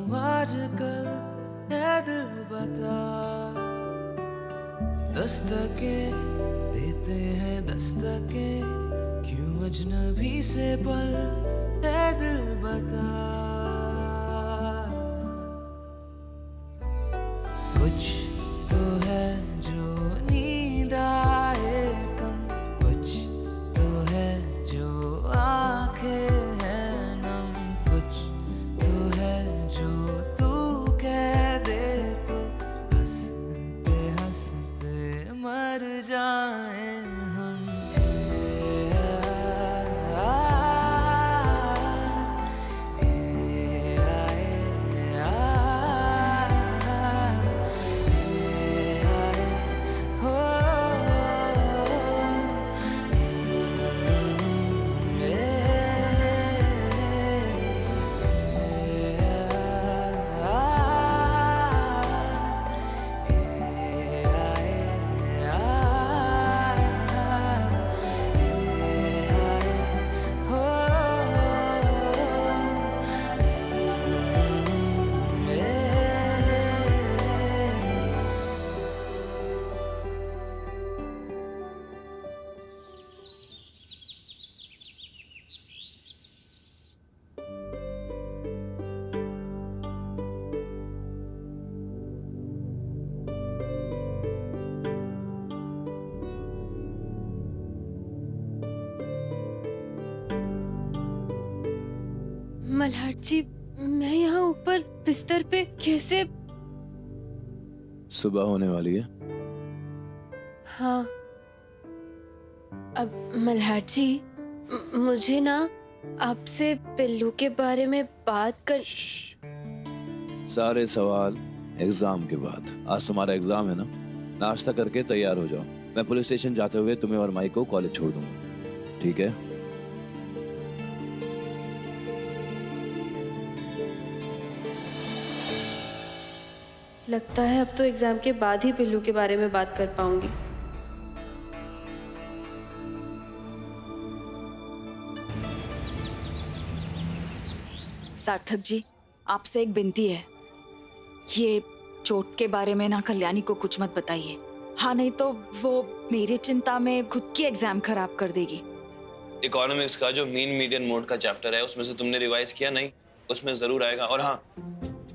आजकल है दिल बता, दस्तकें देते हैं दस्तकें, क्यों अजनबी से पल है दिल बता। कुछ तो है जो नींद आए कम, कुछ तो है जो आंखें हैं नम, कुछ तो है जो तू कह दे तो हंसते हंसते मर जाए हम। मल्हार जी, मैं यहाँ ऊपर बिस्तर पे कैसे? सुबह होने वाली है। हाँ, अब मल्हार जी, मुझे ना आपसे पिल्लू के बारे में बात कर। सारे सवाल एग्जाम के बाद। आज तुम्हारा एग्जाम है ना, नाश्ता करके तैयार हो जाओ। मैं पुलिस स्टेशन जाते हुए तुम्हें और माई को कॉलेज छोड़ दूंगा, ठीक है? लगता है अब तो एग्जाम के बाद ही पिल्लू के बारे में बात कर पाऊंगी। सार्थक जी, आपसे एक विनती है, ये चोट के बारे में ना कल्याणी को कुछ मत बताइए। हाँ, नहीं तो वो मेरी चिंता में खुद की एग्जाम खराब कर देगी। इकोनॉमिक्स का जो मीन मीडियन मोड का चैप्टर है उसमें से तुमने रिवाइज किया नहीं? उसमें जरूर आएगा। और हाँ,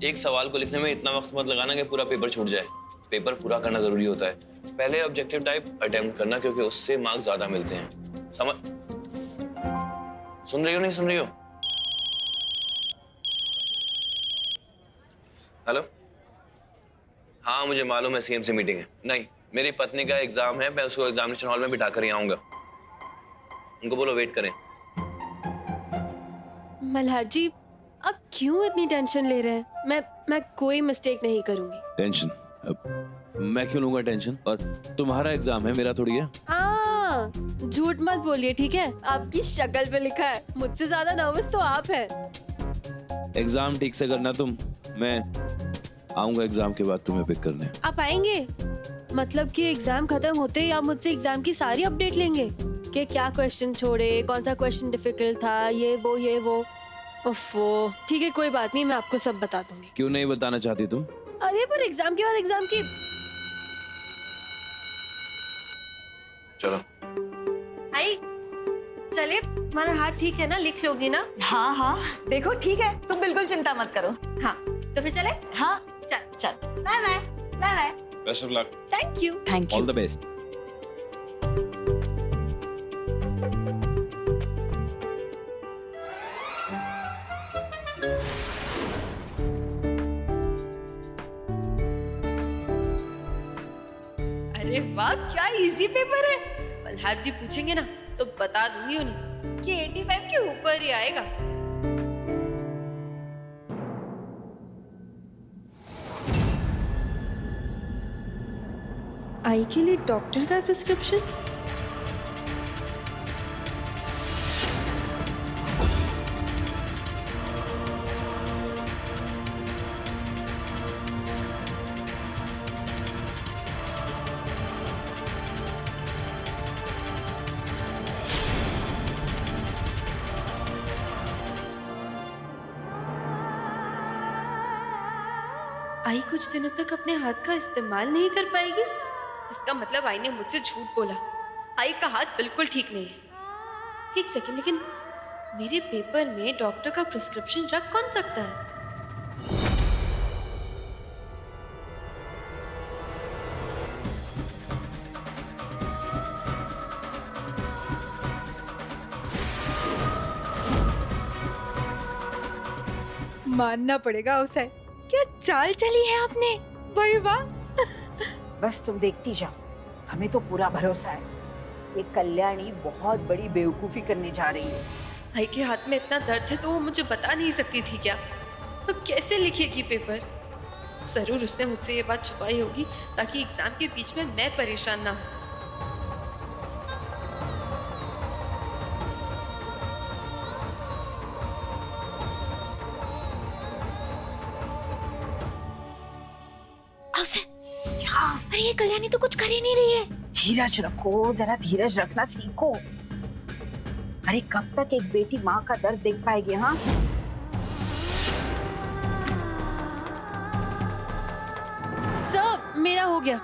एक सवाल को लिखने में इतना वक्त मत लगाना कि पूरा पेपर छूट जाए। पेपर पूरा करना जरूरी होता है। पहले ऑब्जेक्टिव टाइप अटेम्प्ट करना, क्योंकि उससे मार्क्स ज्यादा मिलते हैं। समझ? सुन रही हो नहीं सुन रही हो? हेलो? हाँ, मुझे मालूम है सीएम से मीटिंग है। नहीं, मेरी पत्नी का एग्जाम है, मैं उसको एग्जामिनेशन हॉल में बिठा कर ही आऊंगा। उनको बोलो वेट करें। मल्हार जी, आप क्यों इतनी टेंशन ले रहे हैं? मैं कोई मिस्टेक नहीं करूंगी। टेंशन? मैं क्यों लूंगा टेंशन? और तुम्हारा एग्जाम है, मेरा थोड़ी है। झूठ मत बोलिए, ठीक है? आपकी शक्ल पे लिखा है। मुझसे ज्यादा नर्वस तो आप हैं। एग्जाम ठीक से करना तुम। मैं आऊंगा एग्जाम के बाद तुम्हें पिक करने। आप आएंगे? मतलब कि एग्जाम खत्म होते ही आप मुझसे एग्जाम की सारी अपडेट लेंगे कि क्या क्वेश्चन छोड़े, कौन सा क्वेश्चन डिफिकल्ट था, ये वो। ओफो, ठीक है, कोई बात नहीं, मैं आपको सब बता दूंगी। क्यों नहीं बताना चाहती तुम? अरे पर एग्जाम के बाद एग्जाम की। चलो आई, चले। हमारा हाथ ठीक है ना? लिख लोगी ना? हाँ हाँ, देखो ठीक है, तुम बिल्कुल चिंता मत करो। हाँ, तो फिर चले? हाँ, चल चल। Bye bye. Bye bye. Best of luck. Thank you. Thank you. All the best. अरे वाह, क्या इजी पेपर है। मल्हार जी पूछेंगे ना तो बता दूंगी उन्हें कि 85 के ऊपर ही आएगा। आई के लिए डॉक्टर का प्रिस्क्रिप्शन? आई कुछ दिनों तक अपने हाथ का इस्तेमाल नहीं कर पाएगी। इसका मतलब आई ने मुझसे झूठ बोला। आई का हाथ बिल्कुल ठीक नहीं है। एक सेकंड, लेकिन मेरे पेपर में डॉक्टर का प्रिस्क्रिप्शन रख कौन सकता है? मानना पड़ेगा उसे, क्या चाल चली है आपने, भाई वाह। बस तुम देखती जाओ, हमें तो पूरा भरोसा है ये कल्याणी बहुत बड़ी बेवकूफी करने जा रही है। भाई के हाथ में इतना दर्द है तो वो मुझे बता नहीं सकती थी क्या? अब कैसे लिखेगी पेपर? जरूर उसने मुझसे ये बात छुपाई होगी ताकि एग्जाम के बीच में मैं परेशान ना हूँ। अरे ये कल्याणी तो कुछ कर ही नहीं रही है। धीरज रखो, जरा धीरज रखना सीखो। अरे कब तक एक बेटी माँ का दर्द देख पाएगी? हाँ, सब मेरा हो गया।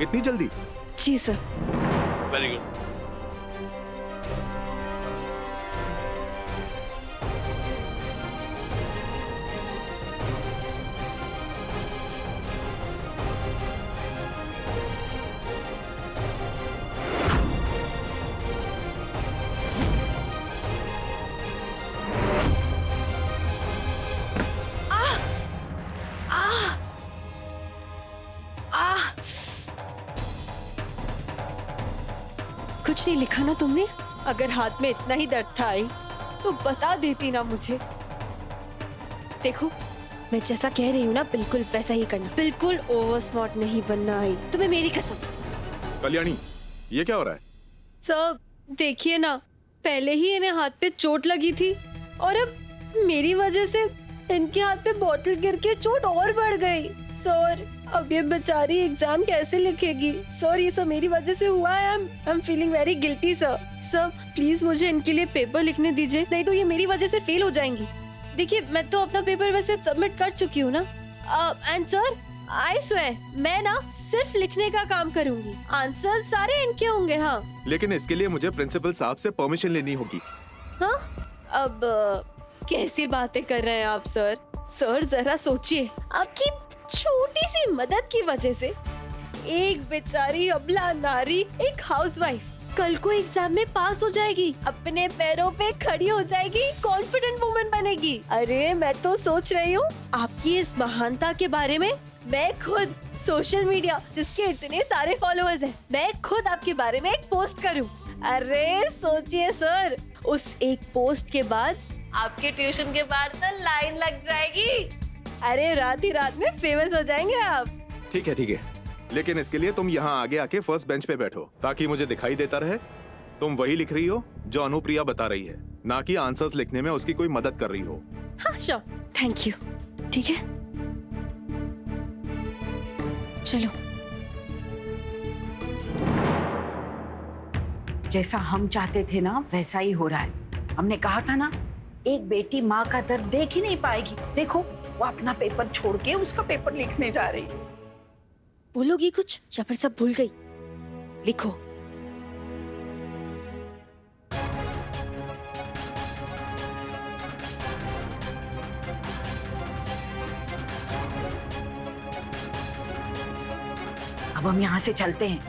इतनी जल्दी? जी सर। Very good. कुछ नहीं लिखा ना तुमने? अगर हाथ में इतना ही दर्द था आई तो बता देती ना मुझे। देखो, मैं जैसा कह रही हूँ ना बिल्कुल वैसा ही करना, बिल्कुल ओवर स्मार्ट नहीं बनना आई, तुम्हें मेरी कसम। कल्याणी, ये क्या हो रहा है? सब देखिए ना, पहले ही इन्हें हाथ पे चोट लगी थी और अब मेरी वजह से इनके हाथ पे बॉटल गिर के चोट और बढ़ गई। सर, अब ये बेचारी एग्जाम कैसे लिखेगी? सर, ये सब मेरी वजह से हुआ है। I am feeling very guilty sir. Sir please मुझे इनके लिए पेपर लिखने दीजिए, नहीं तो ये मेरी वजह से फेल हो जाएंगी। देखिए, मैं तो अपना पेपर वैसे सबमिट कर चुकी हूँ ना। एंड सर, आई स्वेयर मैं ना सिर्फ लिखने का काम करूंगी, आंसर सारे इनके होंगे। हाँ, लेकिन इसके लिए मुझे प्रिंसिपल साहब से परमिशन लेनी होगी। हाँ, अब कैसी बातें कर रहे हैं आप सर? सर जरा सोचिए, आपकी छोटी सी मदद की वजह से एक बेचारी अबला नारी, एक हाउसवाइफ कल को एग्जाम में पास हो जाएगी, अपने पैरों पे खड़ी हो जाएगी, कॉन्फिडेंट वुमन बनेगी। अरे मैं तो सोच रही हूँ आपकी इस महानता के बारे में मैं खुद सोशल मीडिया, जिसके इतने सारे फॉलोअर्स हैं, मैं खुद आपके बारे में एक पोस्ट करूँ। अरे सोचिए सर, उस एक पोस्ट के बाद आपके ट्यूशन के बाहर तो लाइन लग जाएगी। अरे रात ही रात में फेमस हो जाएंगे आप। ठीक है, लेकिन इसके लिए तुम यहाँ आगे आके फर्स्ट बेंच पे बैठो ताकि मुझे दिखाई देता रहे तुम वही लिख रही हो जो अनुप्रिया बता रही है, ना कि आंसर्स लिखने में उसकी कोई मदद कर रही हो। हाँ श्योर, थैंक यू। ठीक है, चलो। जैसा हम चाहते थे ना वैसा ही हो रहा है। हमने कहा था ना, एक बेटी माँ का दर्द देख ही नहीं पाएगी। देखो, वो अपना पेपर छोड़ के उसका पेपर लिखने जा रही है। बोलोगी कुछ या फिर सब भूल गई? लिखो। अब हम यहाँ से चलते हैं।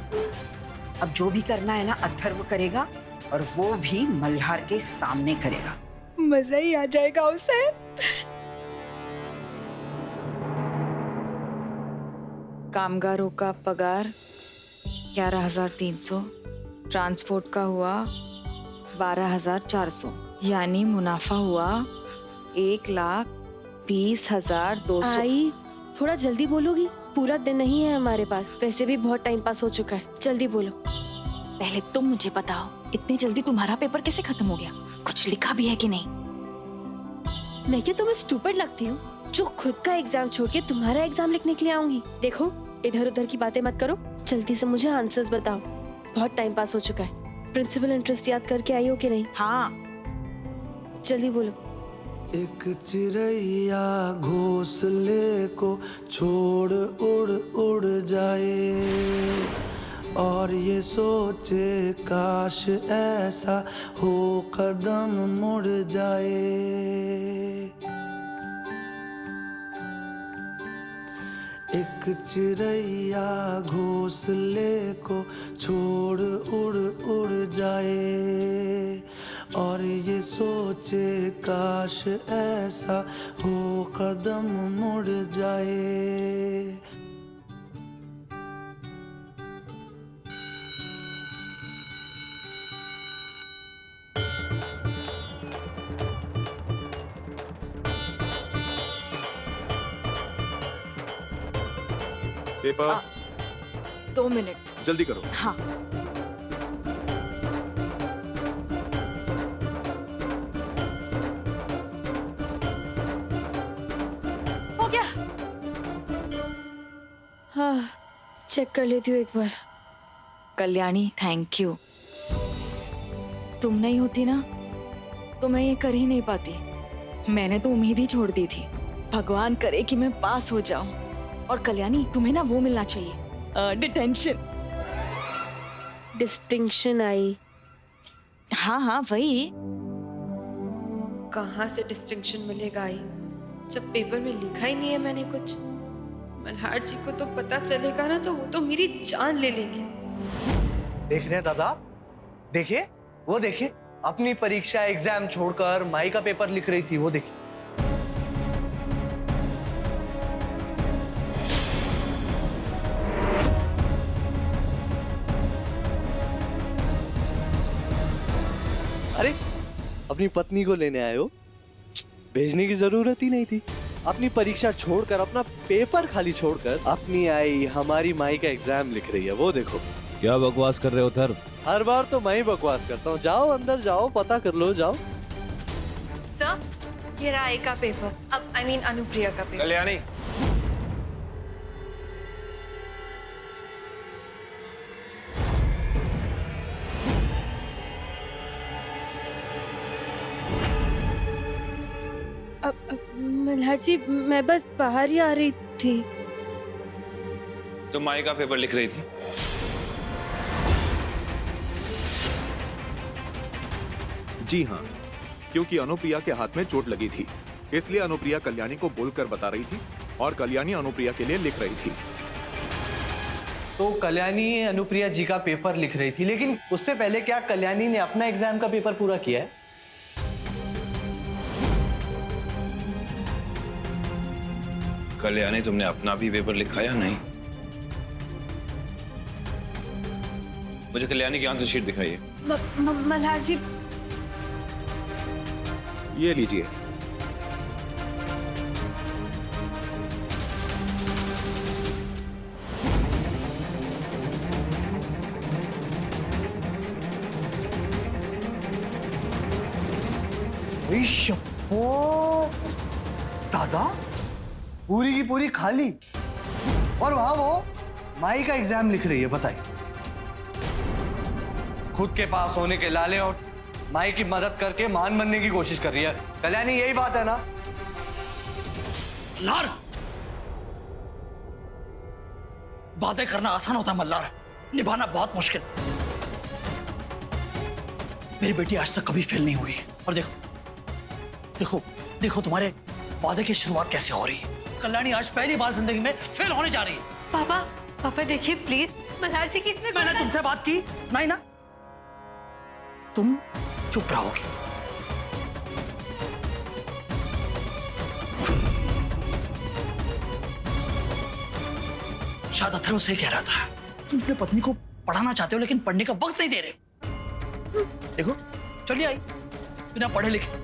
अब जो भी करना है ना अथर्व करेगा, और वो भी मल्हार के सामने करेगा। मजा ही आ जाएगा उसे। कामगारों का पगार 11,300, ट्रांसपोर्ट का हुआ 12,400, यानी मुनाफा हुआ 1,20,200। आई, थोड़ा जल्दी बोलोगी? पूरा दिन नहीं है हमारे पास, वैसे भी बहुत टाइम पास हो चुका है, जल्दी बोलो। पहले तुम मुझे बताओ, इतनी जल्दी तुम्हारा पेपर कैसे खत्म हो गया? कुछ लिखा भी है कि नहीं? मैं क्या तुम्हें स्टूपिड लगती हूँ जो खुद का एग्जाम छोड़ के तुम्हारा एग्जाम लिखने के लिए आऊंगी? देखो, इधर उधर की बातें मत करो, जल्दी से मुझे आंसर्स बताओ, बहुत टाइम पास हो चुका है। प्रिंसिपल इंटरेस्ट याद करके आई हो कि नहीं? हाँ। जल्दी बोलो। एक चिड़ैया घोंसले को छोड़ उड़ उड़ जाए और ये सोचे काश ऐसा हो कदम मुड़ जाए। एक चिड़ैया घोंसले को छोड़ उड़ उड़ जाए और ये सोचे काश ऐसा हो कदम मुड़ जाए। Paper 2 minute. जल्दी करो। हाँ। हो गया। हाँ, चेक कर लेती हूँ एक बार। Kalyani, thank you. तुम नहीं होती ना तो मैं ये कर ही नहीं पाती। मैंने तो उम्मीद ही छोड़ दी थी। भगवान करे कि मैं पास हो जाऊं। और कल्याणी, तुम्हें ना वो मिलना चाहिए, डिटेंशन। डिस्टिंक्शन आई। हाँ हाँ वही। कहाँ से डिस्टिंक्शन मिलेगा आई, जब पेपर में लिखा ही नहीं है मैंने कुछ। मल्हार जी को तो पता चलेगा ना तो वो तो मेरी जान ले लेंगे। देख रहे हैं दादा, देखिए वो देखिए, अपनी परीक्षा एग्जाम छोड़कर माई का पेपर लिख रही थी, वो देखिए। अरे अपनी पत्नी को लेने आए हो, भेजने की जरूरत ही नहीं थी। अपनी परीक्षा छोड़कर, अपना पेपर खाली छोड़कर अपनी आई हमारी माई का एग्जाम लिख रही है, वो देखो। क्या बकवास कर रहे हो थर? हर बार तो मैं ही बकवास करता हूँ। जाओ अंदर जाओ, पता कर लो, जाओ। सर, ये रहा आई का पेपर। अब आई मीन अनुप्रिया का पेपर। कल्याणी, अब मल्हार जी, मैं बस बाहर ही आ रही थी। तुम माई का पेपर लिख रही थी? जी हाँ, क्योंकि अनुप्रिया के हाथ में चोट लगी थी, इसलिए अनुप्रिया कल्याणी को बोलकर बता रही थी और कल्याणी अनुप्रिया के लिए लिख रही थी। तो कल्याणी अनुप्रिया जी का पेपर लिख रही थी, लेकिन उससे पहले क्या कल्याणी ने अपना एग्जाम का पेपर पूरा किया है? कल्याणी, तुमने अपना भी पेपर लिखा या नहीं? मुझे कल्याणी की आंसर शीट दिखाइए। मल्हार जी, ये लीजिए। दादा, पूरी की पूरी खाली, और वहां वो माई का एग्जाम लिख रही है। बताइए, खुद के पास होने के लाले और माई की मदद करके मान बनने की कोशिश कर रही है। कल्याणी, यही बात है ना? मल्हार, वादे करना आसान होता है मल्हार, निभाना बहुत मुश्किल। मेरी बेटी आज तक कभी फेल नहीं हुई, और देखो देखो देखो तुम्हारे वादे की शुरुआत कैसे हो रही है। कल्याणी आज पहली बार जिंदगी में फेल होने जा रही है। पापा पापा देखिए प्लीज, मल्हार जी की इसमें मैंने तुमसे बात की नहीं ना? तुम चुप रहोगे। शायद अथर्व सही कह रहा था, तुम अपनी पत्नी को पढ़ाना चाहते हो लेकिन पढ़ने का वक्त नहीं दे रहे। देखो, चलिए आई बिना पढ़े लिखे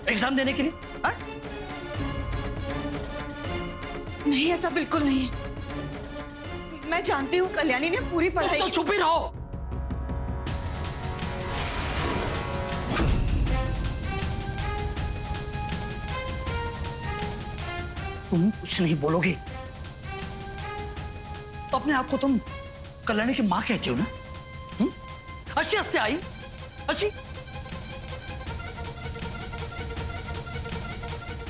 एग्जाम देने के लिए। हाँ? नहीं, ऐसा बिल्कुल नहीं। मैं जानती हूँ कल्याणी ने पूरी पढ़ाई। तो चुप ही रहो। तुम कुछ नहीं बोलोगे तो अपने आप को तुम कल्याणी की मां कहती हो ना? अच्छी हंसते आई, अच्छी।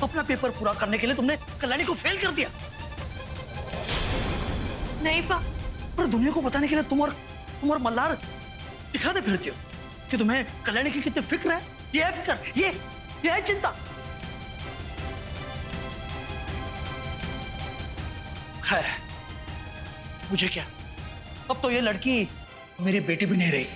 अपना पेपर पूरा करने के लिए तुमने कल्याणी को फेल कर दिया। नहीं पा, पर दुनिया को बताने के लिए तुम और मल्हार दिखाते फिरते हो कि तुम्हें कल्याणी की कितनी फिक्र है। ये है फिक्र, ये है चिंता। खैर, मुझे क्या, अब तो ये लड़की मेरी बेटी भी नहीं रही।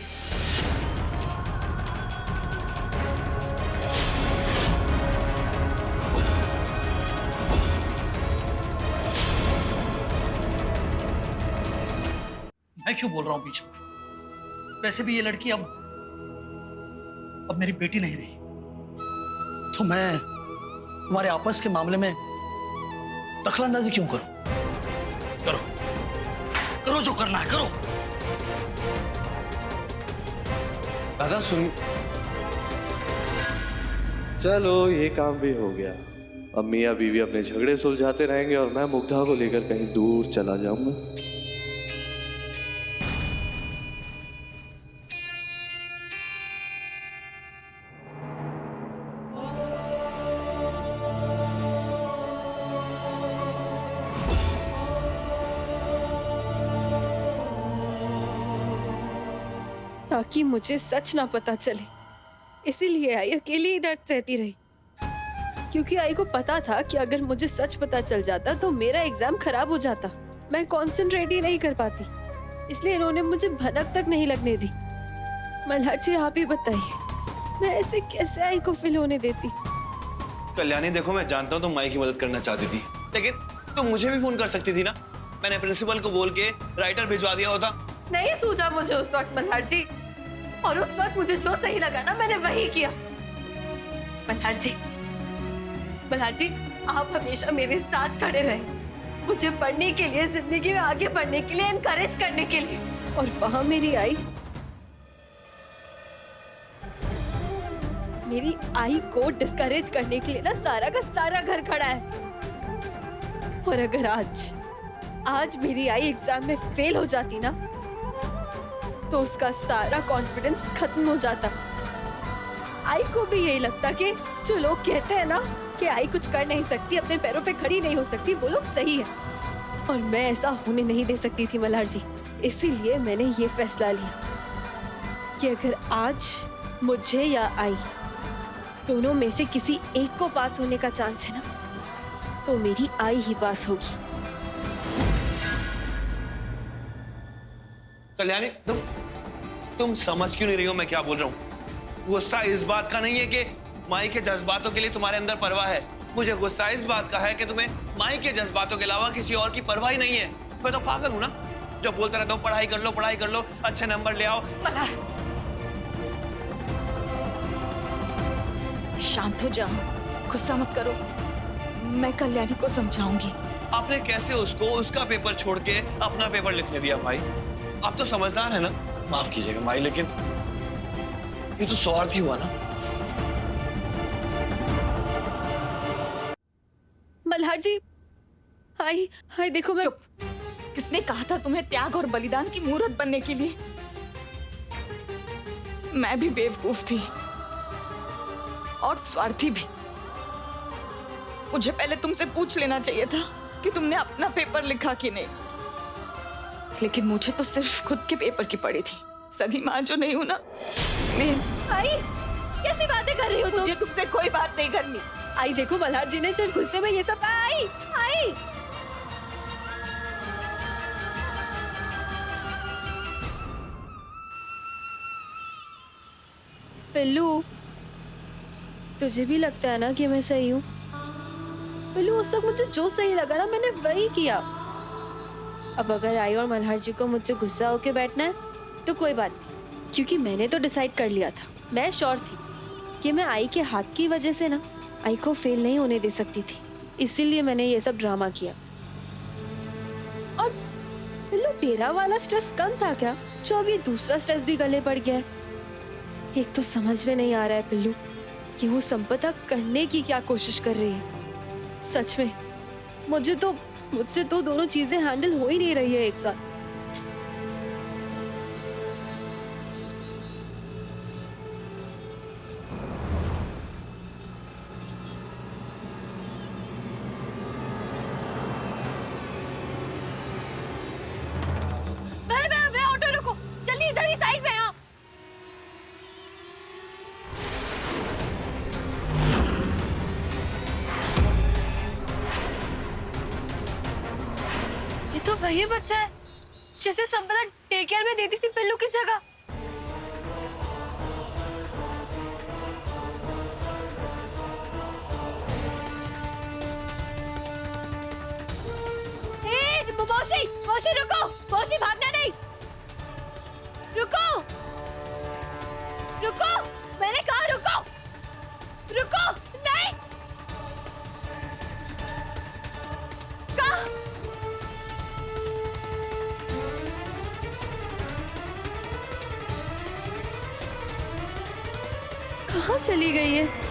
मैं क्यों बोल रहा हूं बीच में? वैसे भी ये लड़की अब मेरी बेटी नहीं रही, तो मैं तुम्हारे आपस के मामले में दखलंदाजी क्यों करूं? करो जो करना है, करो। दादा सुन, चलो ये काम भी हो गया। अब मियाँ बीवी अपने झगड़े सुलझाते रहेंगे और मैं मुग्धा को लेकर कहीं दूर चला जाऊंगा। ताकि मुझे सच ना पता चले, इसीलिए आई अकेली ही दर्द सहती रही। क्योंकि आई को पता था कि अगर मुझे सच पता चल जाता तो मेरा एग्जाम खराब हो जाता, मैं कंसंट्रेट ही नहीं कर पाती। इसलिए इन्होंने मुझे भनक तक नहीं लगने दी। मल्हार जी आप ही बताइए, मैं ऐसे कैसे आई को फेल होने देती? कल्याणी देखो, मैं जानता हूँ तुम माई की मदद करना चाहती थी, लेकिन तुम मुझे भी फोन कर सकती थी ना। मैंने प्रिंसिपल को बोल के राइटर भिजवा दिया होता। नहीं सूझा मुझे उस वक्त मल्हार जी, और उस वक्त मुझे जो सही लगा ना मैंने वही किया। मल्हार जी आप हमेशा मेरे साथ खड़े रहे, मुझे पढ़ने के लिए, जिंदगी में आगे बढ़ने के लिए एनकरेज करने के लिए। और वहां मेरी आई को डिस्करेज करने के लिए ना सारा का सारा घर खड़ा है। और अगर आज मेरी आई एग्जाम में फेल हो जाती ना तो उसका सारा कॉन्फिडेंस खत्म हो जाता। आई को भी यही लगता कि जो लोग कहते हैं ना कि आई कुछ कर नहीं सकती, अपने पैरों पे खड़ी नहीं हो सकती, वो लोग सही है। और मैं ऐसा होने नहीं दे सकती थी मल्हार जी, इसीलिए मैंने ये फैसला लिया कि अगर आज मुझे या आई दोनों में से किसी एक को पास होने का चांस है ना तो मेरी आई ही पास होगी। कल्याणी तुम समझ क्यों नहीं रही हो मैं क्या बोल रहा हूँ? गुस्सा इस बात का नहीं है कि माई के जज्बातों के लिए तुम्हारे अंदर परवाह है। मुझे गुस्सा इस बात का है कि तुम्हें माई के जज्बातों के अलावा किसी और की परवाह ही नहीं है। मैं तो पागल हूँ ना, जब बोलता रहता हूँ पढ़ाई कर लो, अच्छे नंबर ले आओ। शांत हो जाओ, गुस्सा मत करो, मैं कल्याणी को समझाऊंगी। आपने कैसे उसका पेपर छोड़ के अपना पेपर लिखने दिया भाई? आप तो समझदार है ना। माफ कीजिएगा माई, लेकिन ये तो स्वार्थी हुआ ना। मल्हार जी हाय देखो मैं। चुप, किसने कहा था तुम्हें त्याग और बलिदान की मूर्त बनने के लिए? मैं भी बेवकूफ थी और स्वार्थी भी। मुझे पहले तुमसे पूछ लेना चाहिए था कि तुमने अपना पेपर लिखा कि नहीं, लेकिन मुझे तो सिर्फ खुद के पेपर की पड़ी थी। सगी माँ जो नहीं हूं ना, इसलिए। आई कैसी बातें कर रही हो तुम? मुझे तुमसे कोई बात नहीं करनी। आई देखो मल्हार जी ने सिर्फ गुस्से में ये सब। आई पिल्लू, तुझे भी लगता है ना कि मैं सही हूँ? पिल्लू उस वक्त मुझे जो सही लगा ना मैंने वही किया। अब अगर आई और मल्हार जी को मुझसे गुस्सा होके बैठना है तो कोई बात नहीं, क्योंकि मैंने तो डिसाइड कर लिया था। मैं श्योर थी कि मैं आई के हाथ की वजह से ना आई को फेल नहीं होने दे सकती थी, इसीलिए मैंने ये सब ड्रामा किया। और पिल्लू तेरा वाला स्ट्रेस कम था क्या, जो अभी दूसरा स्ट्रेस भी गले पड़ गया है? एक तो समझ में नहीं आ रहा है पिल्लू कि वो संपदा करने की क्या कोशिश कर रही है। सच में मुझसे तो दोनों चीजें हैंडल हो ही नहीं रही है एक साथ। तो वही बच्चा है जिसे संपदा डे केयर में देती थी पिल्लू की जगह। मौसी, मौसी रुको, मौसी भागना नहीं, रुको, रुको, मैंने कहा रुको, रुको, नहीं, कहाँ चली गई है?